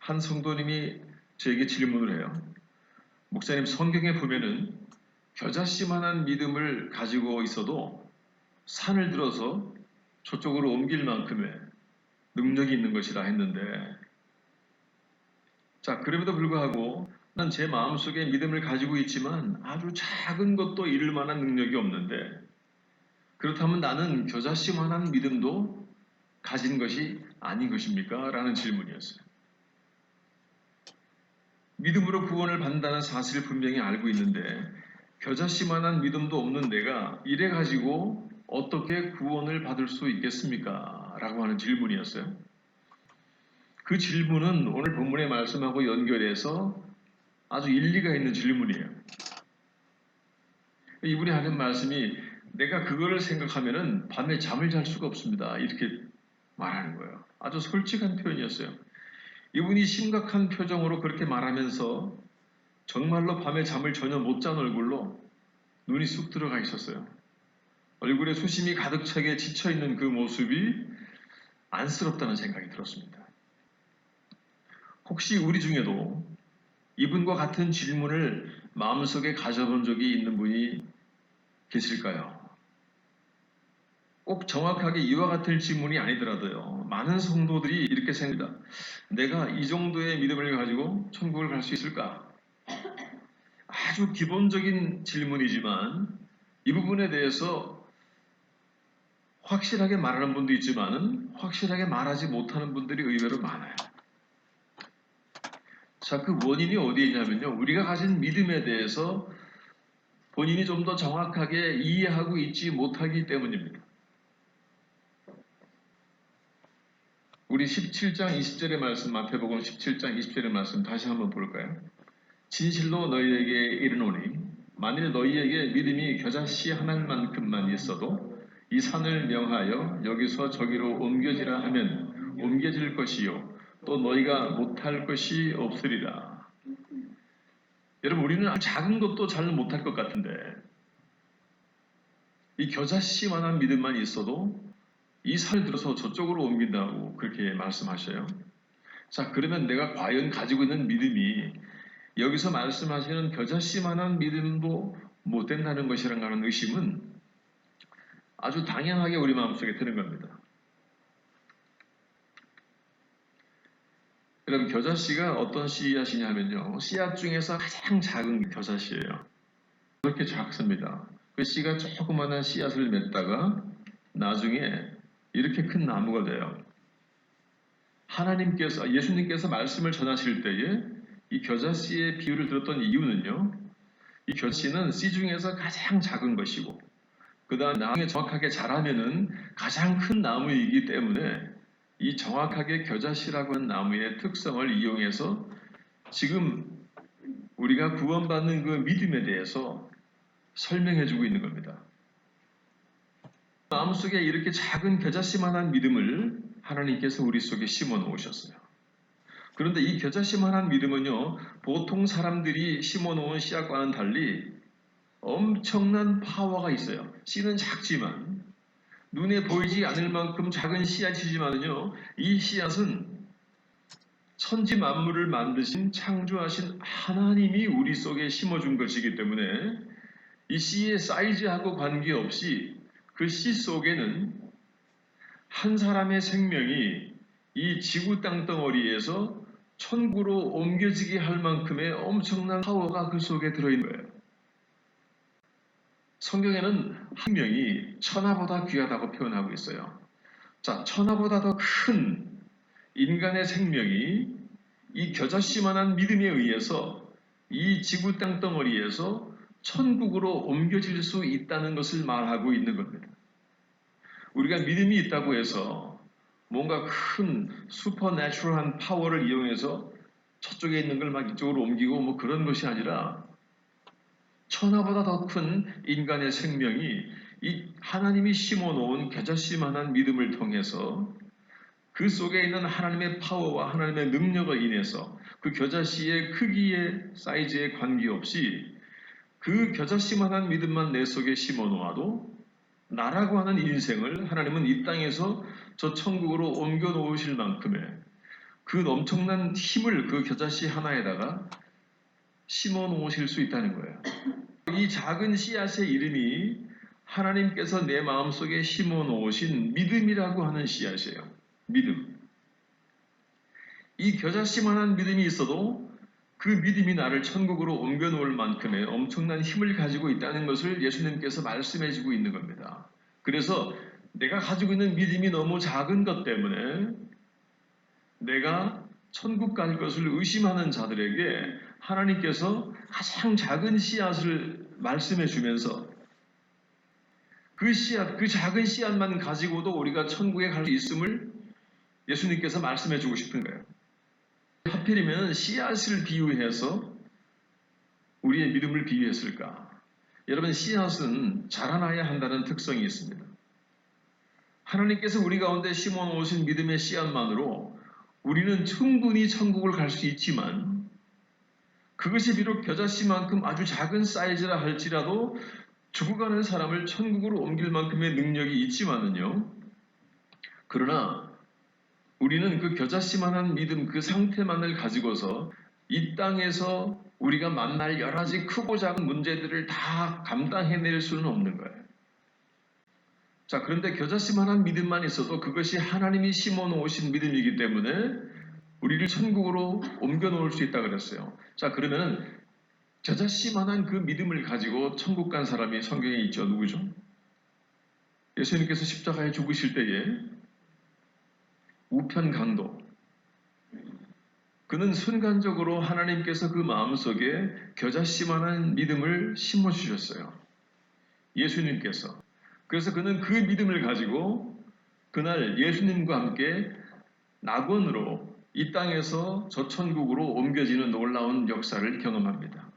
한 성도님이 저에게 질문을 해요. 목사님, 성경에 보면은 겨자씨만한 믿음을 가지고 있어도 산을 들어서 저쪽으로 옮길 만큼의 능력이 있는 것이라 했는데, 자, 그럼에도 불구하고 난 제 마음속에 믿음을 가지고 있지만 아주 작은 것도 이룰 만한 능력이 없는데, 그렇다면 나는 겨자씨만한 믿음도 가진 것이 아닌 것입니까? 라는 질문이었어요. 믿음으로 구원을 받는다는 사실을 분명히 알고 있는데 겨자씨만한 믿음도 없는 내가 이래 가지고 어떻게 구원을 받을 수 있겠습니까? 라고 하는 질문이었어요. 그 질문은 오늘 본문의 말씀하고 연결해서 아주 일리가 있는 질문이에요. 이분이 하는 말씀이 내가 그거를 생각하면은 밤에 잠을 잘 수가 없습니다. 이렇게 말하는 거예요. 아주 솔직한 표현이었어요. 이분이 심각한 표정으로 그렇게 말하면서 정말로 밤에 잠을 전혀 못 잔 얼굴로 눈이 쑥 들어가 있었어요. 얼굴에 수심이 가득 차게 지쳐있는 그 모습이 안쓰럽다는 생각이 들었습니다. 혹시 우리 중에도 이분과 같은 질문을 마음속에 가져본 적이 있는 분이 계실까요? 꼭 정확하게 이와 같은 질문이 아니더라도요. 많은 성도들이 이렇게 생각합니다. 내가 이 정도의 믿음을 가지고 천국을 갈 수 있을까? 아주 기본적인 질문이지만 이 부분에 대해서 확실하게 말하는 분도 있지만은 확실하게 말하지 못하는 분들이 의외로 많아요. 자, 그 원인이 어디에 있냐면요. 우리가 가진 믿음에 대해서 본인이 좀 더 정확하게 이해하고 있지 못하기 때문입니다. 우리 17장 20절의 말씀, 마태복음 17장 20절의 말씀 다시 한번 볼까요? 진실로 너희에게 이르노니 만일 너희에게 믿음이 겨자씨 하나만큼만 있어도 이 산을 명하여 여기서 저기로 옮겨지라 하면 옮겨질 것이요 또 너희가 못할 것이 없으리라. 여러분, 우리는 아주 작은 것도 잘 못할 것 같은데 이 겨자씨만한 믿음만 있어도 이 산을 들어서 저쪽으로 옮긴다고 그렇게 말씀하셔요. 자, 그러면 내가 과연 가지고 있는 믿음이 여기서 말씀하시는 겨자씨만한 믿음도 못 된다는 것이라는 하는 의심은 아주 당연하게 우리 마음속에 드는 겁니다. 여러분, 겨자씨가 어떤 씨앗이냐면요. 씨앗 중에서 가장 작은 겨자씨예요. 그렇게 작습니다. 그 씨가 조그마한 씨앗을 맺다가 나중에 이렇게 큰 나무가 돼요. 하나님께서, 예수님께서 말씀을 전하실 때에 이 겨자씨의 비유를 들었던 이유는요. 이 겨자씨는 씨 중에서 가장 작은 것이고 그 다음 나중에 정확하게 자라면은 가장 큰 나무이기 때문에 이 정확하게 겨자씨라고 하는 나무의 특성을 이용해서 지금 우리가 구원받는 그 믿음에 대해서 설명해주고 있는 겁니다. 마음속에 이렇게 작은 겨자씨만한 믿음을 하나님께서 우리 속에 심어 놓으셨어요. 그런데 이 겨자씨만한 믿음은요, 보통 사람들이 심어 놓은 씨앗과는 달리 엄청난 파워가 있어요. 씨는 작지만 눈에 보이지 않을 만큼 작은 씨앗이지만요, 이 씨앗은 천지 만물을 만드신 창조하신 하나님이 우리 속에 심어준 것이기 때문에 이 씨의 사이즈하고 관계없이 그 씨 속에는 한 사람의 생명이 이 지구 땅덩어리에서 천국으로 옮겨지게 할 만큼의 엄청난 파워가 그 속에 들어있는 거예요. 성경에는 한 명이 천하보다 귀하다고 표현하고 있어요. 자, 천하보다 더 큰 인간의 생명이 이 겨자씨만한 믿음에 의해서 이 지구 땅덩어리에서 천국으로 옮겨질 수 있다는 것을 말하고 있는 겁니다. 우리가 믿음이 있다고 해서 뭔가 큰 슈퍼내추럴한 파워를 이용해서 저쪽에 있는 걸 막 이쪽으로 옮기고 뭐 그런 것이 아니라 천하보다 더 큰 인간의 생명이 이 하나님이 심어놓은 겨자씨만한 믿음을 통해서 그 속에 있는 하나님의 파워와 하나님의 능력을 인해서 그 겨자씨의 크기의 사이즈에 관계없이 그 겨자씨만한 믿음만 내 속에 심어놓아도 나라고 하는 인생을 하나님은 이 땅에서 저 천국으로 옮겨 놓으실 만큼의 그 엄청난 힘을 그 겨자씨 하나에다가 심어 놓으실 수 있다는 거예요. 이 작은 씨앗의 이름이 하나님께서 내 마음속에 심어 놓으신 믿음이라고 하는 씨앗이에요. 믿음. 이 겨자씨만한 믿음이 있어도 그 믿음이 나를 천국으로 옮겨 놓을 만큼의 엄청난 힘을 가지고 있다는 것을 예수님께서 말씀해 주고 있는 겁니다. 그래서 내가 가지고 있는 믿음이 너무 작은 것 때문에 내가 천국 갈 것을 의심하는 자들에게 하나님께서 가장 작은 씨앗을 말씀해 주면서 그 씨앗, 그 작은 씨앗만 가지고도 우리가 천국에 갈 수 있음을 예수님께서 말씀해 주고 싶은 거예요. 하필이면 씨앗을 비유해서 우리의 믿음을 비유했을까? 여러분, 씨앗은 자라나야 한다는 특성이 있습니다. 하나님께서 우리 가운데 심어 놓으신 믿음의 씨앗만으로 우리는 충분히 천국을 갈 수 있지만 그것이 비록 겨자씨만큼 아주 작은 사이즈라 할지라도 죽어가는 사람을 천국으로 옮길 만큼의 능력이 있지만은요. 그러나 우리는 그 겨자씨만한 믿음 그 상태만을 가지고서 이 땅에서 우리가 만날 여러 가지 크고 작은 문제들을 다 감당해낼 수는 없는 거예요. 자, 그런데 겨자씨만한 믿음만 있어도 그것이 하나님이 심어 놓으신 믿음이기 때문에 우리를 천국으로 옮겨 놓을 수 있다 그랬어요. 자, 그러면 겨자씨만한 그 믿음을 가지고 천국 간 사람이 성경에 있죠. 누구죠? 예수님께서 십자가에 죽으실 때에 우편 강도. 그는 순간적으로 하나님께서 그 마음속에 겨자씨만한 믿음을 심어주셨어요. 예수님께서. 그래서 그는 그 믿음을 가지고 그날 예수님과 함께 낙원으로 이 땅에서 저 천국으로 옮겨지는 놀라운 역사를 경험합니다.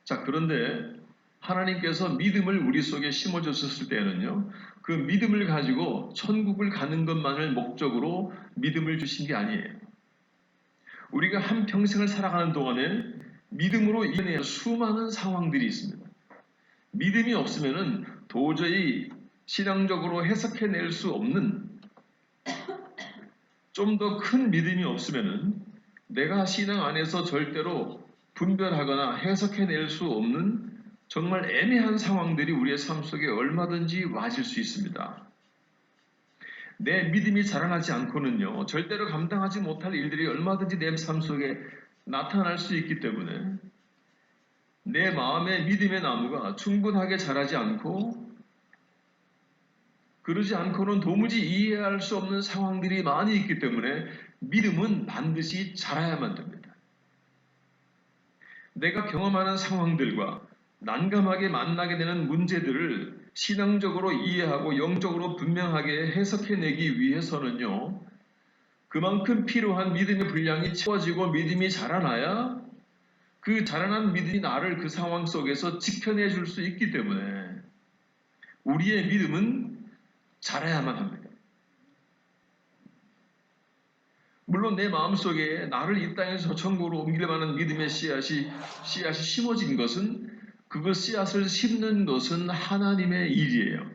자, 그런데 하나님께서 믿음을 우리 속에 심어줬을 때는요, 그 믿음을 가지고 천국을 가는 것만을 목적으로 믿음을 주신 게 아니에요. 우리가 한평생을 살아가는 동안에 믿음으로 이겨내야 수많은 상황들이 있습니다. 믿음이 없으면은 도저히 신앙적으로 해석해낼 수 없는 좀 더 큰 믿음이 없으면은 내가 신앙 안에서 절대로 분별하거나 해석해낼 수 없는 정말 애매한 상황들이 우리의 삶 속에 얼마든지 와질 수 있습니다. 내 믿음이 자라나지 않고는요, 절대로 감당하지 못할 일들이 얼마든지 내 삶 속에 나타날 수 있기 때문에 내 마음의 믿음의 나무가 충분하게 자라지 않고 그러지 않고는 도무지 이해할 수 없는 상황들이 많이 있기 때문에 믿음은 반드시 자라야만 됩니다. 내가 경험하는 상황들과 난감하게 만나게 되는 문제들을 신앙적으로 이해하고 영적으로 분명하게 해석해내기 위해서는요, 그만큼 필요한 믿음의 분량이 채워지고 믿음이 자라나야 그 자라난 믿음이 나를 그 상황 속에서 지켜내 줄 수 있기 때문에 우리의 믿음은 자라야만 합니다. 물론 내 마음속에 나를 이 땅에서 저 천국으로 옮길 만한 믿음의 씨앗이 심어진 것은 그것 씨앗을 심는 것은 하나님의 일이에요.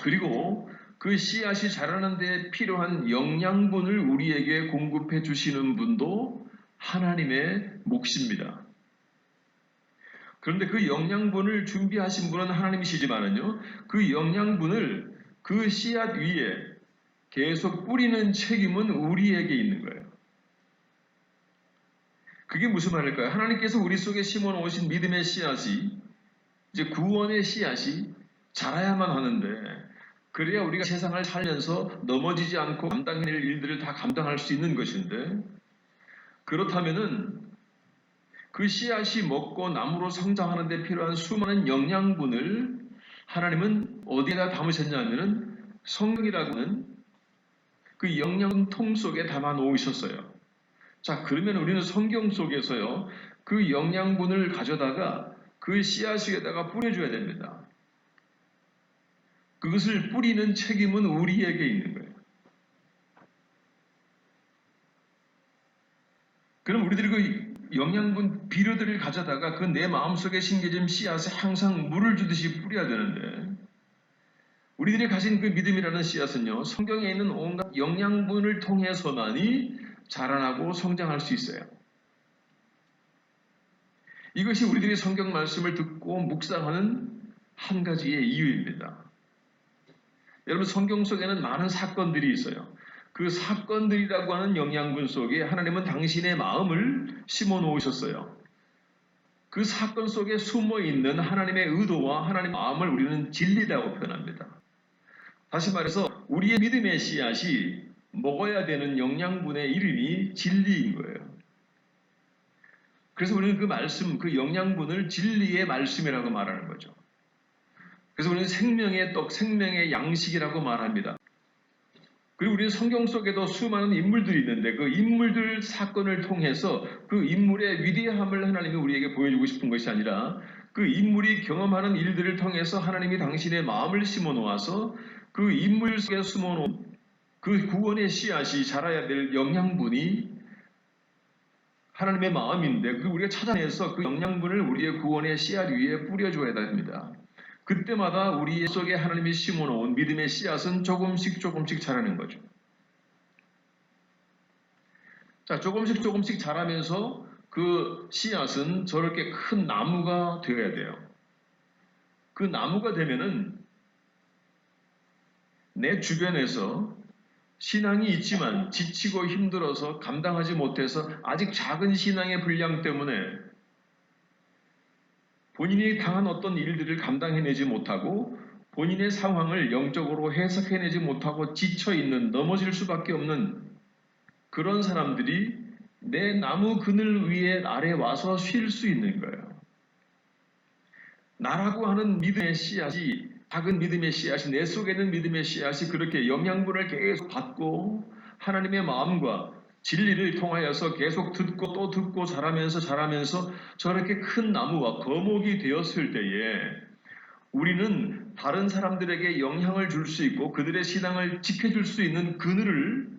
그리고 그 씨앗이 자라는 데 필요한 영양분을 우리에게 공급해 주시는 분도 하나님의 몫입니다. 그런데 그 영양분을 준비하신 분은 하나님이시지만은요, 그 영양분을 그 씨앗 위에 계속 뿌리는 책임은 우리에게 있는 거예요. 그게 무슨 말일까요? 하나님께서 우리 속에 심어 놓으신 믿음의 씨앗이, 이제 구원의 씨앗이 자라야만 하는데, 그래야 우리가 세상을 살면서 넘어지지 않고 감당해낼 일들을 다 감당할 수 있는 것인데, 그렇다면은 그 씨앗이 먹고 나무로 성장하는 데 필요한 수많은 영양분을 하나님은 어디에다 담으셨냐면은 성경이라고 하는 그 영양통 속에 담아 놓으셨어요. 자, 그러면 우리는 성경 속에서요, 그 영양분을 가져다가 그 씨앗 위에다가 뿌려줘야 됩니다. 그것을 뿌리는 책임은 우리에게 있는 거예요. 그럼 우리들이 그 영양분 비료들을 가져다가 그 내 마음속에 심겨진 씨앗에 항상 물을 주듯이 뿌려야 되는데 우리들이 가진 그 믿음이라는 씨앗은요, 성경에 있는 온갖 영양분을 통해서만이 자라나고 성장할 수 있어요. 이것이 우리들이 성경 말씀을 듣고 묵상하는 한 가지의 이유입니다. 여러분, 성경 속에는 많은 사건들이 있어요. 그 사건들이라고 하는 영양분 속에 하나님은 당신의 마음을 심어 놓으셨어요. 그 사건 속에 숨어 있는 하나님의 의도와 하나님의 마음을 우리는 진리라고 표현합니다. 다시 말해서 우리의 믿음의 씨앗이 먹어야 되는 영양분의 이름이 진리인 거예요. 그래서 우리는 그 말씀, 그 영양분을 진리의 말씀이라고 말하는 거죠. 그래서 우리는 생명의 떡, 생명의 양식이라고 말합니다. 그리고 우리는 성경 속에도 수많은 인물들이 있는데 그 인물들 사건을 통해서 그 인물의 위대함을 하나님이 우리에게 보여주고 싶은 것이 아니라 그 인물이 경험하는 일들을 통해서 하나님이 당신의 마음을 심어 놓아서 그 인물 속에 숨어 놓은 그 구원의 씨앗이 자라야 될 영양분이 하나님의 마음인데 그 우리가 찾아내서 그 영양분을 우리의 구원의 씨앗 위에 뿌려줘야 됩니다. 그때마다 우리 속에 하나님이 심어놓은 믿음의 씨앗은 조금씩 자라는 거죠. 자, 조금씩 자라면서 그 씨앗은 저렇게 큰 나무가 되어야 돼요. 그 나무가 되면은 내 주변에서 신앙이 있지만 지치고 힘들어서 감당하지 못해서 아직 작은 신앙의 분량 때문에 본인이 당한 어떤 일들을 감당해내지 못하고 본인의 상황을 영적으로 해석해내지 못하고 지쳐있는, 넘어질 수밖에 없는 그런 사람들이 내 나무 그늘 위에 아래 와서 쉴 수 있는 거예요. 나라고 하는 믿음의 씨앗이, 작은 믿음의 씨앗이, 내 속에 있는 믿음의 씨앗이 그렇게 영양분을 계속 받고 하나님의 마음과 진리를 통하여서 계속 듣고 또 듣고 자라면서 저렇게 큰 나무와 거목이 되었을 때에 우리는 다른 사람들에게 영향을 줄 수 있고 그들의 신앙을 지켜줄 수 있는 그늘을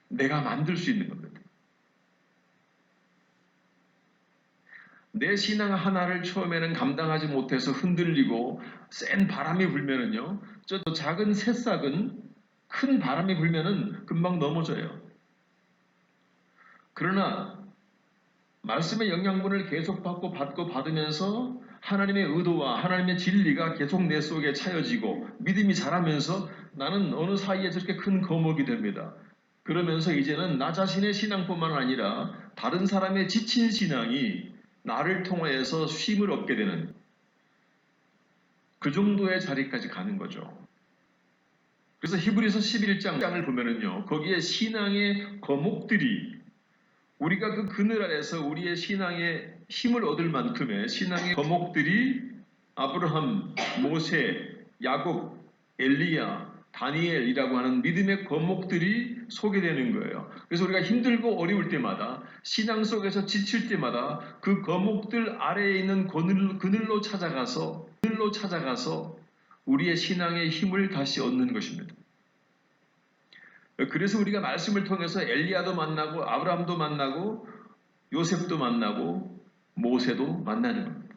내가 만들 수 있는 겁니다. 내 신앙 하나를 처음에는 감당하지 못해서 흔들리고 센 바람이 불면은요, 저 작은 새싹은 큰 바람이 불면은 금방 넘어져요. 그러나 말씀의 영양분을 계속 받으면서 하나님의 의도와 하나님의 진리가 계속 내 속에 차여지고 믿음이 자라면서 나는 어느 사이에 저렇게 큰 거목이 됩니다. 그러면서 이제는 나 자신의 신앙뿐만 아니라 다른 사람의 지친 신앙이 나를 통하여서 쉼을 얻게 되는 그 정도의 자리까지 가는 거죠. 그래서 히브리서 11장을 보면은요, 거기에 신앙의 거목들이 우리가 그 그늘 아래서 우리의 신앙의 힘을 얻을 만큼의 신앙의 거목들이 아브라함, 모세, 야곱, 엘리야, 다니엘이라고 하는 믿음의 거목들이 소개되는 거예요. 그래서 우리가 힘들고 어려울 때마다 신앙 속에서 지칠 때마다 그 거목들 아래에 있는 그늘로 찾아가서 우리의 신앙의 힘을 다시 얻는 것입니다. 그래서 우리가 말씀을 통해서 엘리야도 만나고 아브라함도 만나고 요셉도 만나고 모세도 만나는 겁니다.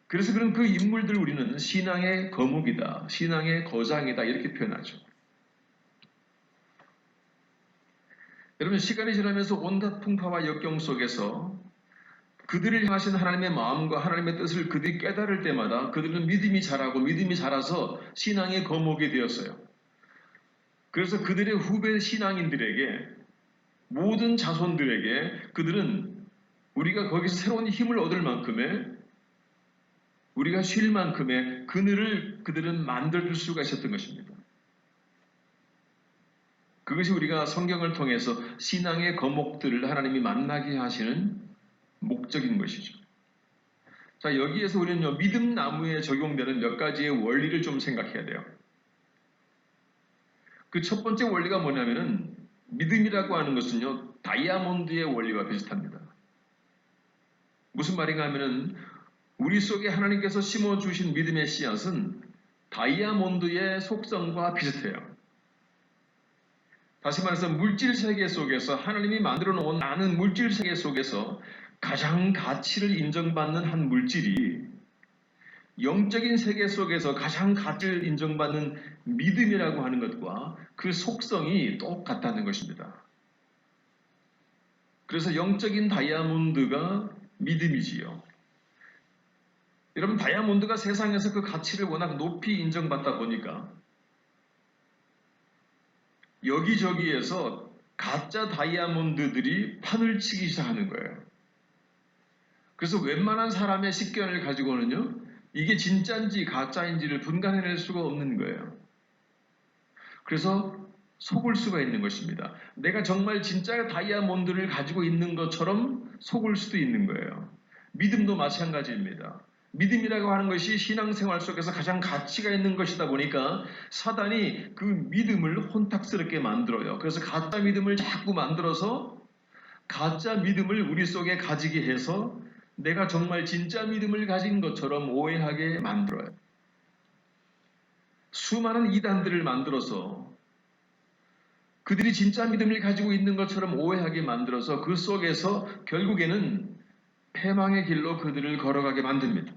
그래서 그런 그 인물들 우리는 신앙의 거목이다, 신앙의 거장이다 이렇게 표현하죠. 여러분, 시간이 지나면서 온갖 풍파와 역경 속에서 그들을 향하신 하나님의 마음과 하나님의 뜻을 그들이 깨달을 때마다 그들은 믿음이 자라고 믿음이 자라서 신앙의 거목이 되었어요. 그래서 그들의 후배 신앙인들에게 모든 자손들에게 그들은 우리가 거기서 새로운 힘을 얻을 만큼의 우리가 쉴 만큼의 그늘을 그들은 만들어줄 수가 있었던 것입니다. 그것이 우리가 성경을 통해서 신앙의 거목들을 하나님이 만나게 하시는 목적인 것이죠. 자, 여기에서 우리는 믿음 나무에 적용되는 몇 가지의 원리를 좀 생각해야 돼요. 그 첫 번째 원리가 뭐냐면은 믿음이라고 하는 것은요, 다이아몬드의 원리와 비슷합니다. 무슨 말인가 하면은 우리 속에 하나님께서 심어주신 믿음의 씨앗은 다이아몬드의 속성과 비슷해요. 다시 말해서 물질 세계 속에서 하나님이 만들어 놓은 많은 물질 세계 속에서 가장 가치를 인정받는 한 물질이 영적인 세계 속에서 가장 가치를 인정받는 믿음이라고 하는 것과 그 속성이 똑같다는 것입니다. 그래서 영적인 다이아몬드가 믿음이지요. 여러분, 다이아몬드가 세상에서 그 가치를 워낙 높이 인정받다 보니까 여기저기에서 가짜 다이아몬드들이 판을 치기 시작하는 거예요. 그래서 웬만한 사람의 식견을 가지고는요, 이게 진짜인지 가짜인지를 분간해낼 수가 없는 거예요. 그래서 속을 수가 있는 것입니다. 내가 정말 진짜 다이아몬드를 가지고 있는 것처럼 속을 수도 있는 거예요. 믿음도 마찬가지입니다. 믿음이라고 하는 것이 신앙생활 속에서 가장 가치가 있는 것이다 보니까 사단이 그 믿음을 혼탁스럽게 만들어요. 그래서 가짜 믿음을 자꾸 만들어서 가짜 믿음을 우리 속에 가지게 해서 내가 정말 진짜 믿음을 가진 것처럼 오해하게 만들어요. 수많은 이단들을 만들어서 그들이 진짜 믿음을 가지고 있는 것처럼 오해하게 만들어서 그 속에서 결국에는 패망의 길로 그들을 걸어가게 만듭니다.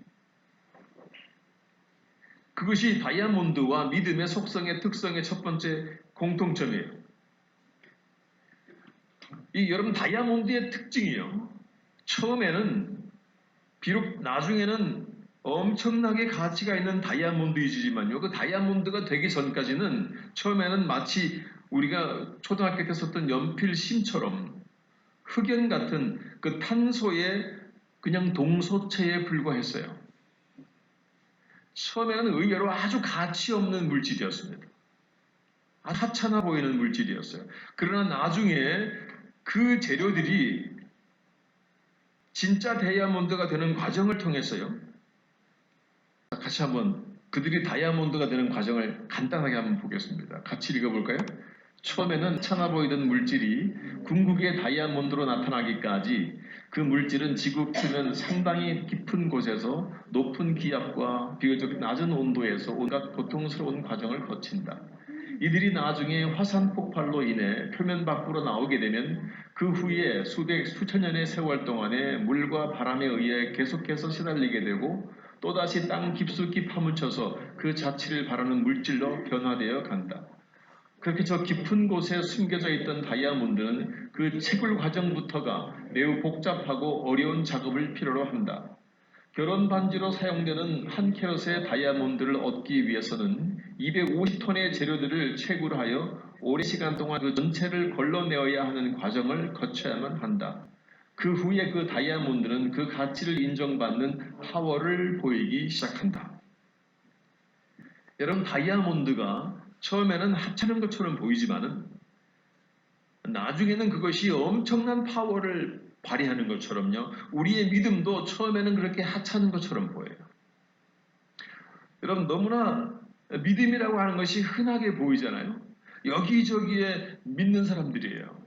그것이 다이아몬드와 믿음의 속성의 특성의 첫 번째 공통점이에요. 여러분, 다이아몬드의 특징이요. 처음에는 비록 나중에는 엄청나게 가치가 있는 다이아몬드이지만요. 그 다이아몬드가 되기 전까지는 처음에는 마치 우리가 초등학교 때 썼던 연필심처럼 흑연 같은 그 탄소의 그냥 동소체에 불과했어요. 처음에는 의외로 아주 가치 없는 물질이었습니다. 아주 하찮아 보이는 물질이었어요. 그러나 나중에 그 재료들이 진짜 다이아몬드가 되는 과정을 통해서요. 같이 한번 그들이 다이아몬드가 되는 과정을 간단하게 한번 보겠습니다. 같이 읽어볼까요? 처음에는 하찮아 보이던 물질이 궁극의 다이아몬드로 나타나기까지 그 물질은 지구 표면 상당히 깊은 곳에서 높은 기압과 비교적 낮은 온도에서 온갖 고통스러운 과정을 거친다. 이들이 나중에 화산 폭발로 인해 표면 밖으로 나오게 되면 그 후에 수천 년의 세월 동안에 물과 바람에 의해 계속해서 시달리게 되고 또다시 땅 깊숙이 파묻혀서 그 자취를 바라는 물질로 변화되어 간다. 그렇게 저 깊은 곳에 숨겨져 있던 다이아몬드는 그 채굴 과정부터가 매우 복잡하고 어려운 작업을 필요로 한다. 결혼 반지로 사용되는 한 캐럿의 다이아몬드를 얻기 위해서는 250톤의 재료들을 채굴하여 오랜 시간 동안 그 전체를 걸러내어야 하는 과정을 거쳐야만 한다. 그 후에 그 다이아몬드는 그 가치를 인정받는 파워를 보이기 시작한다. 여러분, 다이아몬드가 처음에는 하찮은 것처럼 보이지만은 나중에는 그것이 엄청난 파워를 발휘하는 것처럼요. 우리의 믿음도 처음에는 그렇게 하찮은 것처럼 보여요. 여러분, 너무나 믿음이라고 하는 것이 흔하게 보이잖아요. 여기저기에 믿는 사람들이에요.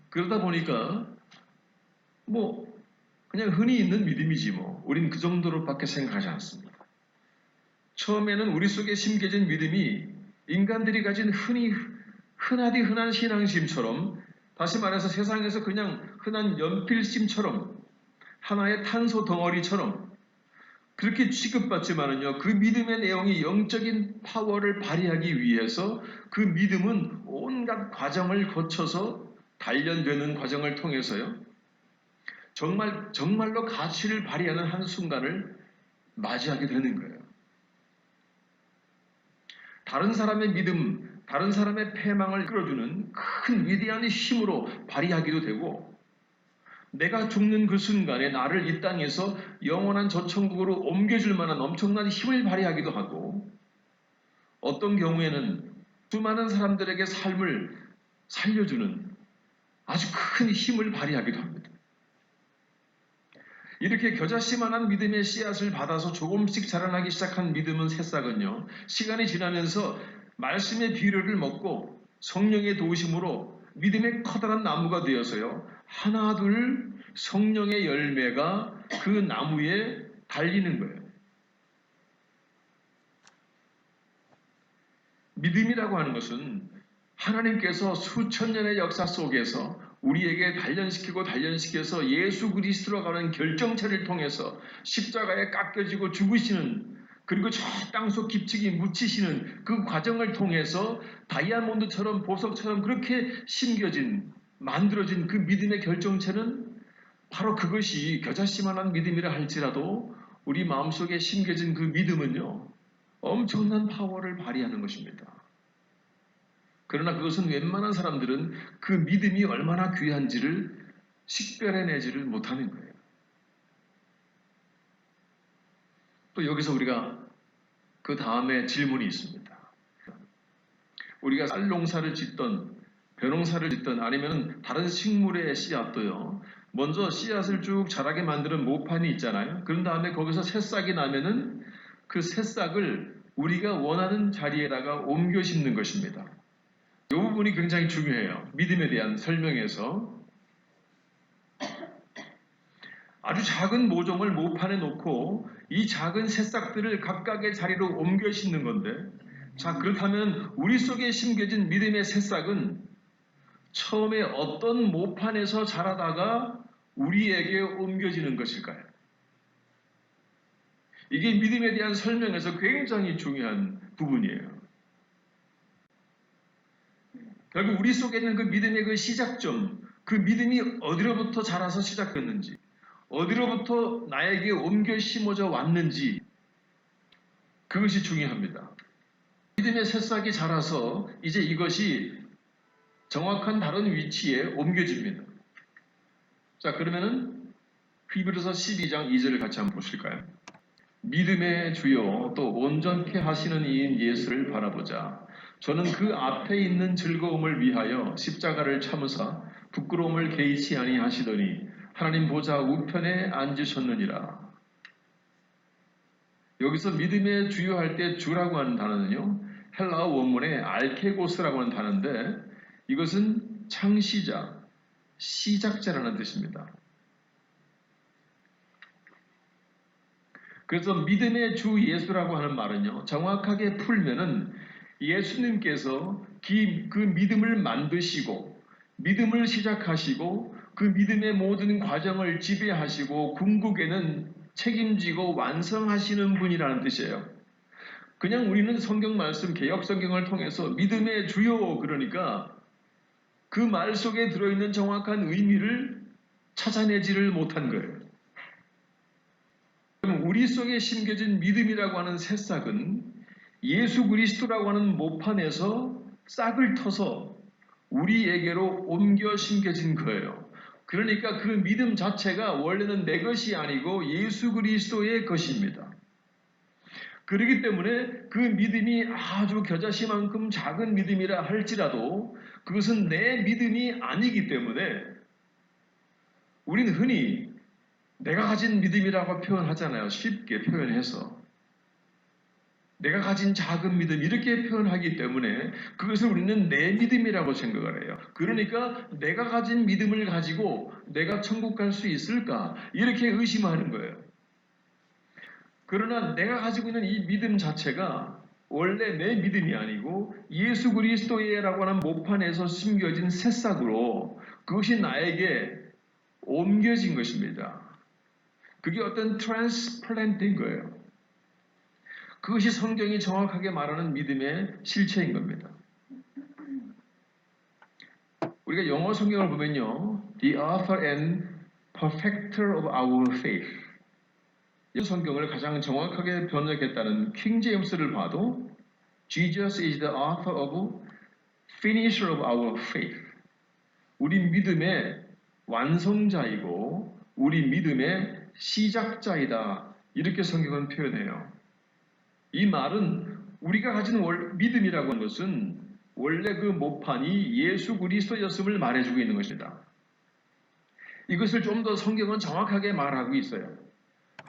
그러다 보니까 그냥 흔히 있는 믿음이지 뭐. 우린 그 정도로밖에 생각하지 않습니다. 처음에는 우리 속에 심겨진 믿음이 인간들이 가진 흔하디 흔한 신앙심처럼, 다시 말해서 세상에서 그냥 흔한 연필심처럼, 하나의 탄소 덩어리처럼 그렇게 취급받지만은요, 그 믿음의 내용이 영적인 파워를 발휘하기 위해서 그 믿음은 온갖 과정을 거쳐서 단련되는 과정을 통해서요, 정말로 가치를 발휘하는 한순간을 맞이하게 되는 거예요. 다른 사람의 믿음, 다른 사람의 패망을 끌어주는 큰 위대한 힘으로 발휘하기도 되고, 내가 죽는 그 순간에 나를 이 땅에서 영원한 저천국으로 옮겨줄 만한 엄청난 힘을 발휘하기도 하고, 어떤 경우에는 수많은 사람들에게 삶을 살려주는 아주 큰 힘을 발휘하기도 합니다. 이렇게 겨자씨만한 믿음의 씨앗을 받아서 조금씩 자라나기 시작한 믿음은 새싹은요, 시간이 지나면서 말씀의 비료를 먹고 성령의 도우심으로 믿음의 커다란 나무가 되어서요, 하나둘 성령의 열매가 그 나무에 달리는 거예요. 믿음이라고 하는 것은 하나님께서 수천 년의 역사 속에서 우리에게 단련시켜서 예수 그리스도로 가는 결정체를 통해서 십자가에 깎여지고 죽으시는, 그리고 저 땅속 깊숙이 묻히시는 그 과정을 통해서 다이아몬드처럼 보석처럼 그렇게 만들어진 그 믿음의 결정체는 바로 그것이 겨자씨만한 믿음이라 할지라도 우리 마음속에 심겨진 그 믿음은요, 엄청난 파워를 발휘하는 것입니다. 그러나 그것은 웬만한 사람들은 그 믿음이 얼마나 귀한지를 식별해내지를 못하는 거예요. 또 여기서 우리가 그 다음에 질문이 있습니다. 우리가 쌀농사를 짓던 벼농사를 짓던 아니면 다른 식물의 씨앗도요, 먼저 씨앗을 쭉 자라게 만드는 모판이 있잖아요. 그런 다음에 거기서 새싹이 나면은 그 새싹을 우리가 원하는 자리에다가 옮겨 심는 것입니다. 이 부분이 굉장히 중요해요. 믿음에 대한 설명에서 아주 작은 모종을 모판에 놓고 이 작은 새싹들을 각각의 자리로 옮겨 심는 건데, 자, 그렇다면 우리 속에 심겨진 믿음의 새싹은 처음에 어떤 모판에서 자라다가 우리에게 옮겨지는 것일까요? 이게 믿음에 대한 설명에서 굉장히 중요한 부분이에요. 결국 우리 속에 있는 그 믿음의 그 시작점, 그 믿음이 어디로부터 자라서 시작됐는지, 어디로부터 나에게 옮겨 심어져 왔는지, 그것이 중요합니다. 믿음의 새싹이 자라서 이제 이것이 정확한 다른 위치에 옮겨집니다. 자, 그러면은 히브리서 12장 2절을 같이 한번 보실까요? 믿음의 주요 또 온전케 하시는 이인 예수를 바라보자. 저는 그 앞에 있는 즐거움을 위하여 십자가를 참으사 부끄러움을 개의치 아니하시더니 하나님 보좌 우편에 앉으셨느니라. 여기서 믿음의 주요 할 때 주라고 하는 단어는요, 헬라어 원문에 알케고스라고 하는 단어인데 이것은 창시자, 시작자라는 뜻입니다. 그래서 믿음의 주 예수라고 하는 말은요, 정확하게 풀면은 예수님께서 그 믿음을 만드시고 믿음을 시작하시고 그 믿음의 모든 과정을 지배하시고 궁극에는 책임지고 완성하시는 분이라는 뜻이에요. 그냥 우리는 성경 말씀, 개역 성경을 통해서 믿음의 주요, 그러니까 그 말 속에 들어있는 정확한 의미를 찾아내지를 못한 거예요. 그럼 우리 속에 심겨진 믿음이라고 하는 새싹은 예수 그리스도라고 하는 모판에서 싹을 터서 우리에게로 옮겨 심겨진 거예요. 그러니까 그 믿음 자체가 원래는 내 것이 아니고 예수 그리스도의 것입니다. 그렇기 때문에 그 믿음이 아주 겨자씨만큼 작은 믿음이라 할지라도 그것은 내 믿음이 아니기 때문에 우리는 흔히 내가 가진 믿음이라고 표현하잖아요. 쉽게 표현해서. 내가 가진 작은 믿음 이렇게 표현하기 때문에 그것을 우리는 내 믿음이라고 생각을 해요. 그러니까 내가 가진 믿음을 가지고 내가 천국 갈 수 있을까? 이렇게 의심하는 거예요. 그러나 내가 가지고 있는 이 믿음 자체가 원래 내 믿음이 아니고 예수 그리스도의라고 하는 모판에서 심겨진 새싹으로 그것이 나에게 옮겨진 것입니다. 그게 어떤 트랜스플랜트인 거예요. 그것이 성경이 정확하게 말하는 믿음의 실체인 겁니다. 우리가 영어 성경을 보면요, The author and perfecter of our faith. 이 성경을 가장 정확하게 번역했다는 킹 제임스를 봐도 Jesus is the author of finisher of our faith. 우리 믿음의 완성자이고 우리 믿음의 시작자이다. 이렇게 성경은 표현해요. 이 말은 우리가 가진 믿음이라고 하는 것은 원래 그 모판이 예수 그리스도였음을 말해주고 있는 것입니다. 이것을 좀 더 성경은 정확하게 말하고 있어요.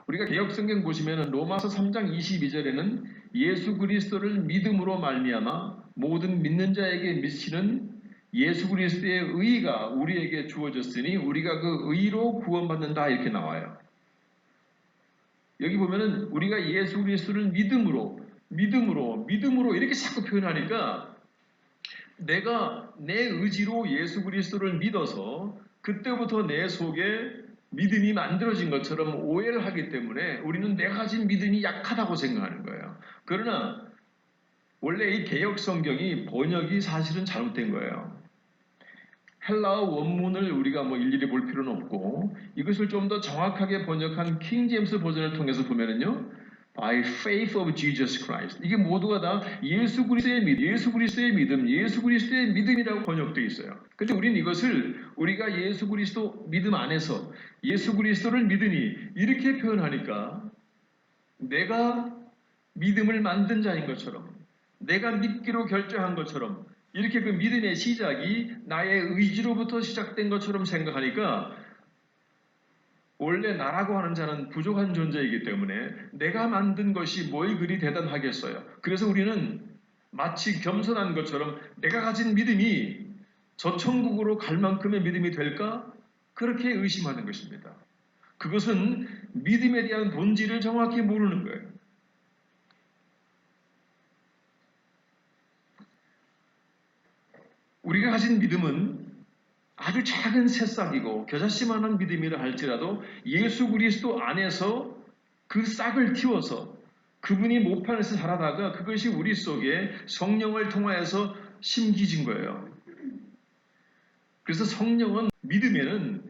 우리가 개역성경 보시면 로마서 3장 22절에는 예수 그리스도를 믿음으로 말미암아 모든 믿는 자에게 미치는 예수 그리스도의 의가 우리에게 주어졌으니 우리가 그 의로 구원받는다 이렇게 나와요. 여기 보면은 우리가 예수 그리스도를 믿음으로 이렇게 자꾸 표현하니까 내가 내 의지로 예수 그리스도를 믿어서 그때부터 내 속에 믿음이 만들어진 것처럼 오해를 하기 때문에 우리는 내가 가진 믿음이 약하다고 생각하는 거예요. 그러나 원래 이 개역 성경이 번역이 사실은 잘못된 거예요. 헬라어 원문을 우리가 일일이 볼 필요는 없고 이것을 좀 더 정확하게 번역한 킹 제임스 버전을 통해서 보면은요. By faith of Jesus Christ. 이게 모두가 다 예수 그리스도의 믿음, 예수 그리스도의 믿음, 예수 그리스도의 믿음이라고 번역되어 있어요. 그런데 우리는 이것을 우리가 예수 그리스도 믿음 안에서 예수 그리스도를 믿으니 이렇게 표현하니까 내가 믿음을 만든 자인 것처럼 내가 믿기로 결정한 것처럼 이렇게 그 믿음의 시작이 나의 의지로부터 시작된 것처럼 생각하니까 원래 나라고 하는 자는 부족한 존재이기 때문에 내가 만든 것이 뭘 그리 대단하겠어요. 그래서 우리는 마치 겸손한 것처럼 내가 가진 믿음이 저 천국으로 갈 만큼의 믿음이 될까? 그렇게 의심하는 것입니다. 그것은 믿음에 대한 본질을 정확히 모르는 거예요. 우리가 가진 믿음은 아주 작은 새싹이고 겨자씨만한 믿음이라 할지라도 예수 그리스도 안에서 그 싹을 틔워서 그분이 모판에서 자라다가 그것이 우리 속에 성령을 통하여서 심기진 거예요. 그래서 성령은 믿음에는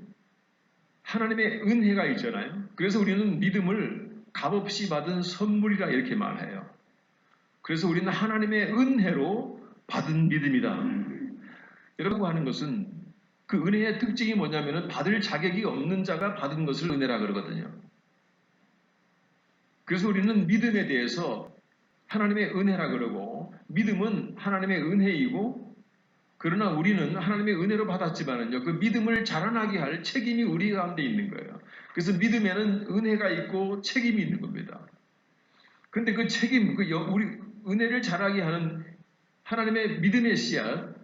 하나님의 은혜가 있잖아요. 그래서 우리는 믿음을 값없이 받은 선물이라 이렇게 말해요. 그래서 우리는 하나님의 은혜로 받은 믿음이다. 이라고 하는 것은 그 은혜의 특징이 뭐냐면은 받을 자격이 없는 자가 받은 것을 은혜라 그러거든요. 그래서 우리는 믿음에 대해서 하나님의 은혜라 그러고 믿음은 하나님의 은혜이고 그러나 우리는 하나님의 은혜로 받았지만은요 그 믿음을 자라나게 할 책임이 우리 가운데 있는 거예요. 그래서 믿음에는 은혜가 있고 책임이 있는 겁니다. 그런데 그 책임, 우리 은혜를 자라게 하는 하나님의 믿음의 씨앗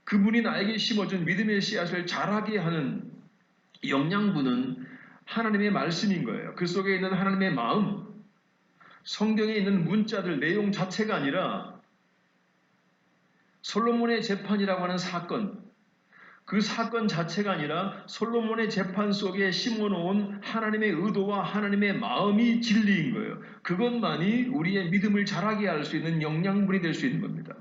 그분이 나에게 심어준 믿음의 씨앗을 자라게 하는 영양분은 하나님의 말씀인 거예요. 그 속에 있는 하나님의 마음, 성경에 있는 문자들 내용 자체가 아니라 솔로몬의 재판이라고 하는 사건, 그 사건 자체가 아니라 솔로몬의 재판 속에 심어놓은 하나님의 의도와 하나님의 마음이 진리인 거예요. 그것만이 우리의 믿음을 자라게 할 수 있는 영양분이 될 수 있는 겁니다.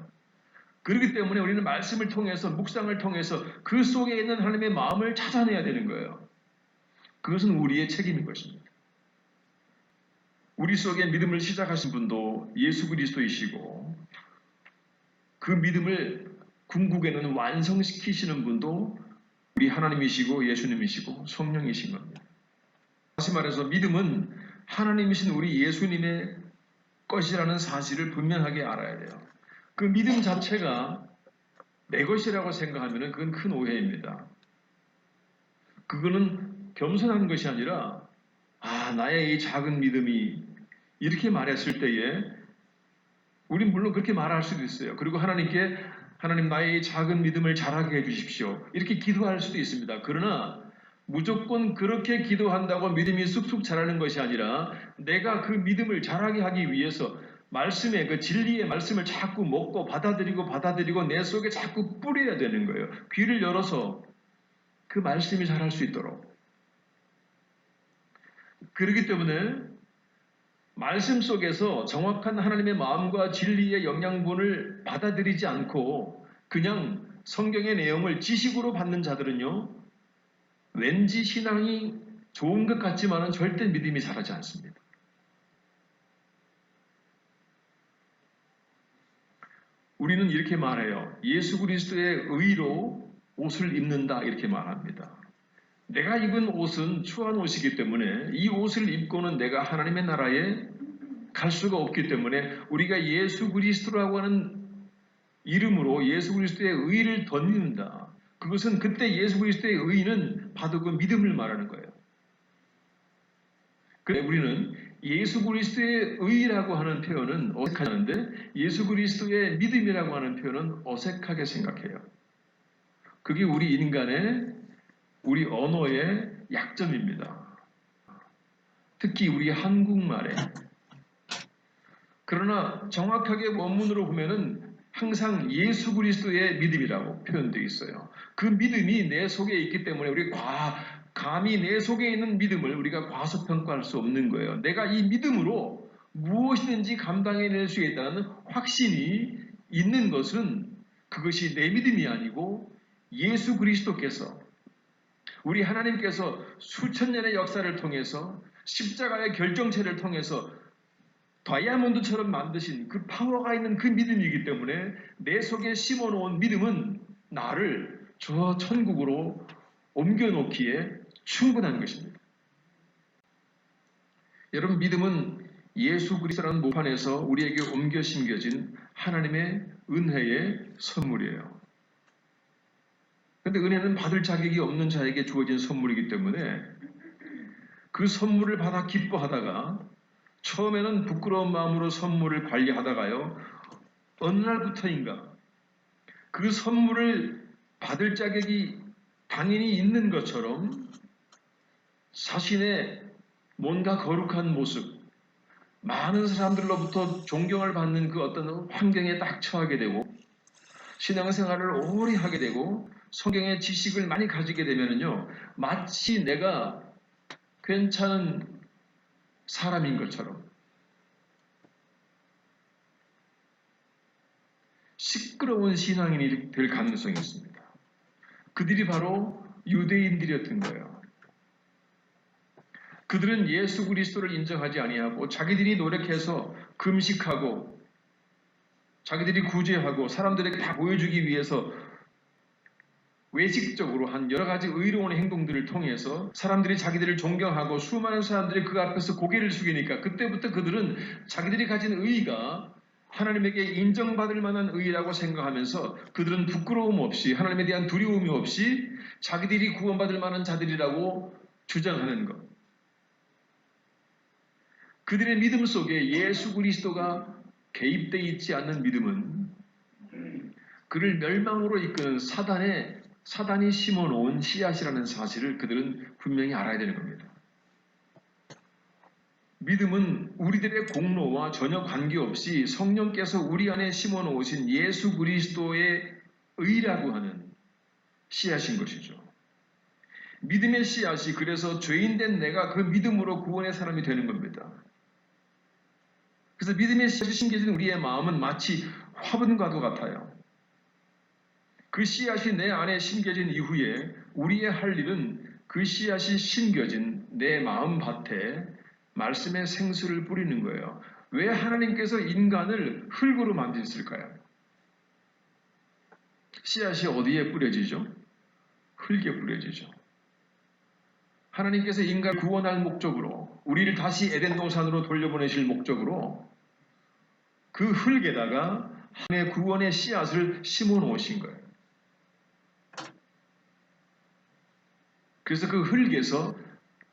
그렇기 때문에 우리는 말씀을 통해서 묵상을 통해서 그 속에 있는 하나님의 마음을 찾아내야 되는 거예요. 그것은 우리의 책임인 것입니다. 우리 속에 믿음을 시작하신 분도 예수 그리스도이시고 그 믿음을 궁극에는 완성시키시는 분도 우리 하나님이시고 예수님이시고 성령이신 겁니다. 다시 말해서 믿음은 하나님이신 우리 예수님의 것이라는 사실을 분명하게 알아야 돼요. 그 믿음 자체가 내 것이라고 생각하면 그건 큰 오해입니다. 그거는 겸손한 것이 아니라 나의 이 작은 믿음이 이렇게 말했을 때에 우린 물론 그렇게 말할 수도 있어요. 그리고 하나님께 하나님 나의 이 작은 믿음을 자라게 해주십시오. 이렇게 기도할 수도 있습니다. 그러나 무조건 그렇게 기도한다고 믿음이 쑥쑥 자라는 것이 아니라 내가 그 믿음을 자라게 하기 위해서 말씀의 그 진리의 말씀을 자꾸 먹고 받아들이고 내 속에 자꾸 뿌려야 되는 거예요. 귀를 열어서 그 말씀이 자랄 수 있도록. 그렇기 때문에 말씀 속에서 정확한 하나님의 마음과 진리의 영양분을 받아들이지 않고 그냥 성경의 내용을 지식으로 받는 자들은요. 왠지 신앙이 좋은 것 같지만은 절대 믿음이 자라지 않습니다. 우리는 이렇게 말해요. 예수 그리스도의 의로 옷을 입는다 이렇게 말합니다. 내가 입은 옷은 추한 옷이기 때문에 이 옷을 입고는 내가 하나님의 나라에 갈 수가 없기 때문에 우리가 예수 그리스도라고 하는 이름으로 예수 그리스도의 의를 덧입는다. 그것은 그때 예수 그리스도의 의는 바로 그 믿음을 말하는 거예요. 그래 우리는 예수 그리스도의 의라고 하는 표현은 어색하는데 예수 그리스도의 믿음이라고 하는 표현은 어색하게 생각해요. 그게 우리 인간의 우리 언어의 약점입니다. 특히 우리 한국말에. 그러나 정확하게 원문으로 보면은 항상 예수 그리스도의 믿음이라고 표현되어 있어요. 그 믿음이 내 속에 있기 때문에 우리 감히 내 속에 있는 믿음을 우리가 과소평가할 수 없는 거예요. 내가 이 믿음으로 무엇이든지 감당해낼 수 있다는 확신이 있는 것은 그것이 내 믿음이 아니고 예수 그리스도께서 우리 하나님께서 수천 년의 역사를 통해서 십자가의 결정체를 통해서 다이아몬드처럼 만드신 그 파워가 있는 그 믿음이기 때문에 내 속에 심어놓은 믿음은 나를 저 천국으로 옮겨놓기에 충분한 것입니다. 여러분, 믿음은 예수 그리스도라는 모판에서 우리에게 옮겨 심겨진 하나님의 은혜의 선물이에요. 그런데 은혜는 받을 자격이 없는 자에게 주어진 선물이기 때문에 그 선물을 받아 기뻐하다가 처음에는 부끄러운 마음으로 선물을 관리하다가요, 어느 날부터인가 그 선물을 받을 자격이 당연히 있는 것처럼 자신의 뭔가 거룩한 모습, 많은 사람들로부터 존경을 받는 그 어떤 환경에 딱 처하게 되고 신앙생활을 오래 하게 되고 성경의 지식을 많이 가지게 되면요, 마치 내가 괜찮은 사람인 것처럼 시끄러운 신앙인이 될 가능성이 있습니다. 그들이 바로 유대인들이었던 거예요. 그들은 예수 그리스도를 인정하지 아니하고 자기들이 노력해서 금식하고 자기들이 구제하고 사람들에게 다 보여주기 위해서 외식적으로 한 여러 가지 의로운 행동들을 통해서 사람들이 자기들을 존경하고 수많은 사람들이 그 앞에서 고개를 숙이니까 그때부터 그들은 자기들이 가진 의의가 하나님에게 인정받을 만한 의의라고 생각하면서 그들은 부끄러움 없이 하나님에 대한 두려움이 없이 자기들이 구원받을 만한 자들이라고 주장하는 것. 그들의 믿음 속에 예수 그리스도가 개입되어 있지 않는 믿음은 그를 멸망으로 이끄는 사단이 심어놓은 씨앗이라는 사실을 그들은 분명히 알아야 되는 겁니다. 믿음은 우리들의 공로와 전혀 관계없이 성령께서 우리 안에 심어놓으신 예수 그리스도의 의라고 하는 씨앗인 것이죠. 믿음의 씨앗이 그래서 죄인된 내가 그 믿음으로 구원의 사람이 되는 겁니다. 그래서 믿음의 씨앗이 심겨진 우리의 마음은 마치 화분과도 같아요. 그 씨앗이 내 안에 심겨진 이후에 우리의 할 일은 그 씨앗이 심겨진 내 마음 밭에 말씀의 생수를 뿌리는 거예요. 왜 하나님께서 인간을 흙으로 만드셨을까요? 씨앗이 어디에 뿌려지죠? 흙에 뿌려지죠. 하나님께서 인간을 구원할 목적으로 우리를 다시 에덴 동산으로 돌려보내실 목적으로 그 흙에다가 하나님의 구원의 씨앗을 심어 놓으신 거예요. 그래서 그 흙에서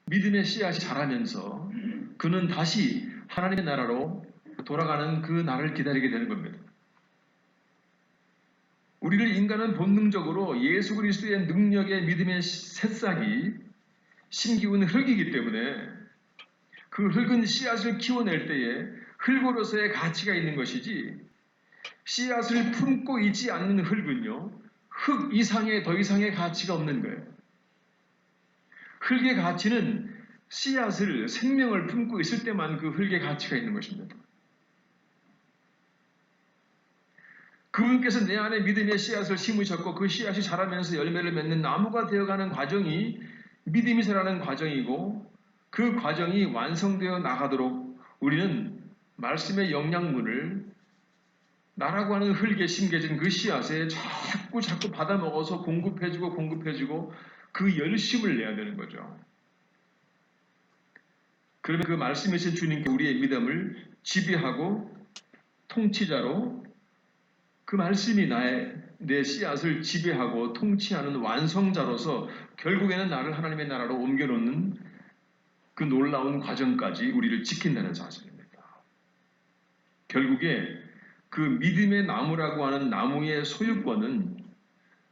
믿음의 씨앗이 자라면서 그는 다시 하나님의 나라로 돌아가는 그 날을 기다리게 되는 겁니다. 우리를 인간은 본능적으로 예수 그리스도의 능력의 믿음의 새싹이 심기운 흙이기 때문에 그 흙은 씨앗을 키워낼 때에 흙으로서의 가치가 있는 것이지 씨앗을 품고 있지 않는 흙은요, 흙 이상의 더 이상의 가치가 없는 거예요. 흙의 가치는 씨앗을 생명을 품고 있을 때만 그 흙의 가치가 있는 것입니다. 그분께서 내 안에 믿음의 씨앗을 심으셨고 그 씨앗이 자라면서 열매를 맺는 나무가 되어가는 과정이 믿음이 자라는 과정이고 그 과정이 완성되어 나가도록 우리는 말씀의 영양분을 나라고 하는 흙에 심겨진 그 씨앗에 자꾸 받아먹어서 공급해주고 그 열심을 내야 되는 거죠. 그러면 그 말씀이신 주님께 우리의 믿음을 지배하고 통치자로 그 말씀이 내 씨앗을 지배하고 통치하는 완성자로서 결국에는 나를 하나님의 나라로 옮겨놓는 그 놀라운 과정까지 우리를 지킨다는 사실입니다. 결국에 그 믿음의 나무라고 하는 나무의 소유권은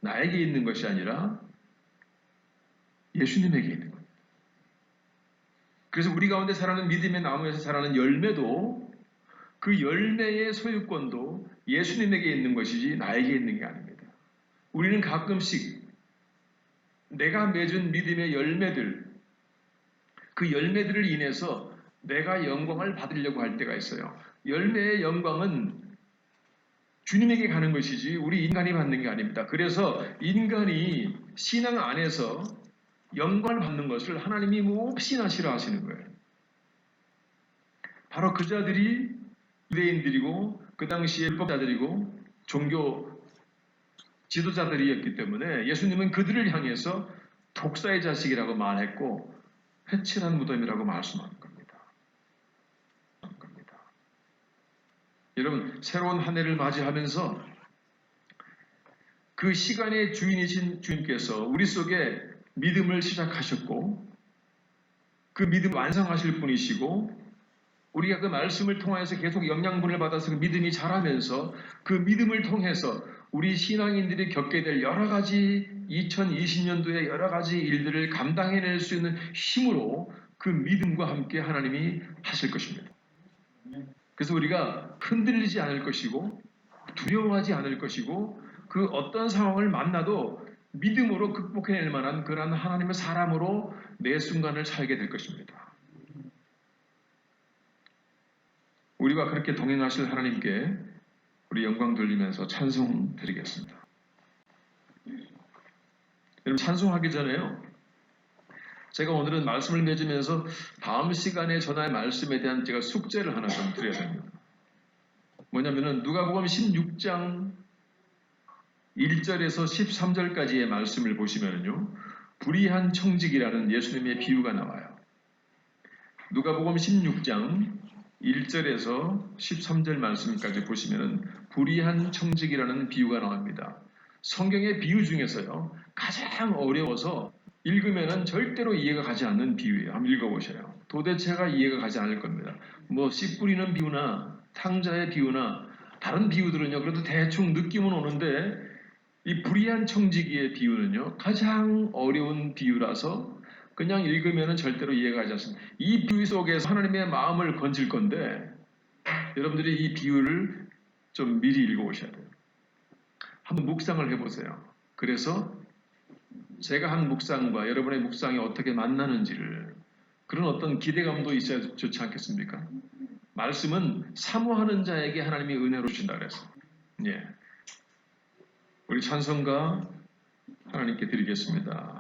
나에게 있는 것이 아니라 예수님에게 있는 겁니다. 그래서 우리 가운데 자라는 믿음의 나무에서 자라는 열매도 그 열매의 소유권도 예수님에게 있는 것이지 나에게 있는 게 아닙니다. 우리는 가끔씩 내가 맺은 믿음의 열매들, 그 열매들을 인해서 내가 영광을 받으려고 할 때가 있어요. 열매의 영광은 주님에게 가는 것이지 우리 인간이 받는 게 아닙니다. 그래서 인간이 신앙 안에서 영광을 받는 것을 하나님이 몹시나 싫어하시는 거예요. 바로 그 자들이 유대인들이고 그 당시에 율법자들이고 종교 지도자들이었기 때문에 예수님은 그들을 향해서 독사의 자식이라고 말했고 회칠한 무덤이라고 말씀하는 겁니다. 여러분, 새로운 한 해를 맞이하면서 그 시간의 주인이신 주님께서 우리 속에 믿음을 시작하셨고 그 믿음을 완성하실 분이시고 우리가 그 말씀을 통해서 계속 영양분을 받아서 그 믿음이 자라면서 그 믿음을 통해서 우리 신앙인들이 겪게 될 여러 가지 2020년도의 여러 가지 일들을 감당해낼 수 있는 힘으로 그 믿음과 함께 하나님이 하실 것입니다. 그래서 우리가 흔들리지 않을 것이고 두려워하지 않을 것이고 그 어떤 상황을 만나도 믿음으로 극복해낼 만한 그러한 하나님의 사람으로 매 순간을 살게 될 것입니다. 우리와 그렇게 동행하실 하나님께 우리 영광 돌리면서 찬송 드리겠습니다. 여러분, 찬송하기 전에요. 제가 오늘은 말씀을 맺으면서 다음 시간에 전할 말씀에 대한 제가 숙제를 하나 좀 드려야 됩니다. 뭐냐면은 누가복음 16장 1절에서 13절까지의 말씀을 보시면요. 불의한 청직이라는 예수님의 비유가 나와요. 누가복음 16장 1절에서 13절 말씀까지 보시면은 불의한 청직이라는 비유가 나옵니다. 성경의 비유 중에서요. 가장 어려워서 읽으면은 절대로 이해가 가지 않는 비유예요. 한번 읽어보셔요. 도대체가 이해가 가지 않을 겁니다. 뭐 씨 뿌리는 비유나 탕자의 비유나 다른 비유들은요. 그래도 대충 느낌은 오는데 이 불의한 청지기의 비유는요. 가장 어려운 비유라서 그냥 읽으면은 절대로 이해가 가지 않습니다. 이 비유 속에서 하나님의 마음을 건질 건데 여러분들이 이 비유를 좀 미리 읽어보셔야 돼요. 한번 묵상을 해보세요. 그래서 제가 한 묵상과 여러분의 묵상이 어떻게 만나는지를 그런 어떤 기대감도 있어야 좋지 않겠습니까? 말씀은 사모하는 자에게 하나님이 은혜로 주신다 그랬어요. 예. 우리 찬송가 하나님께 드리겠습니다.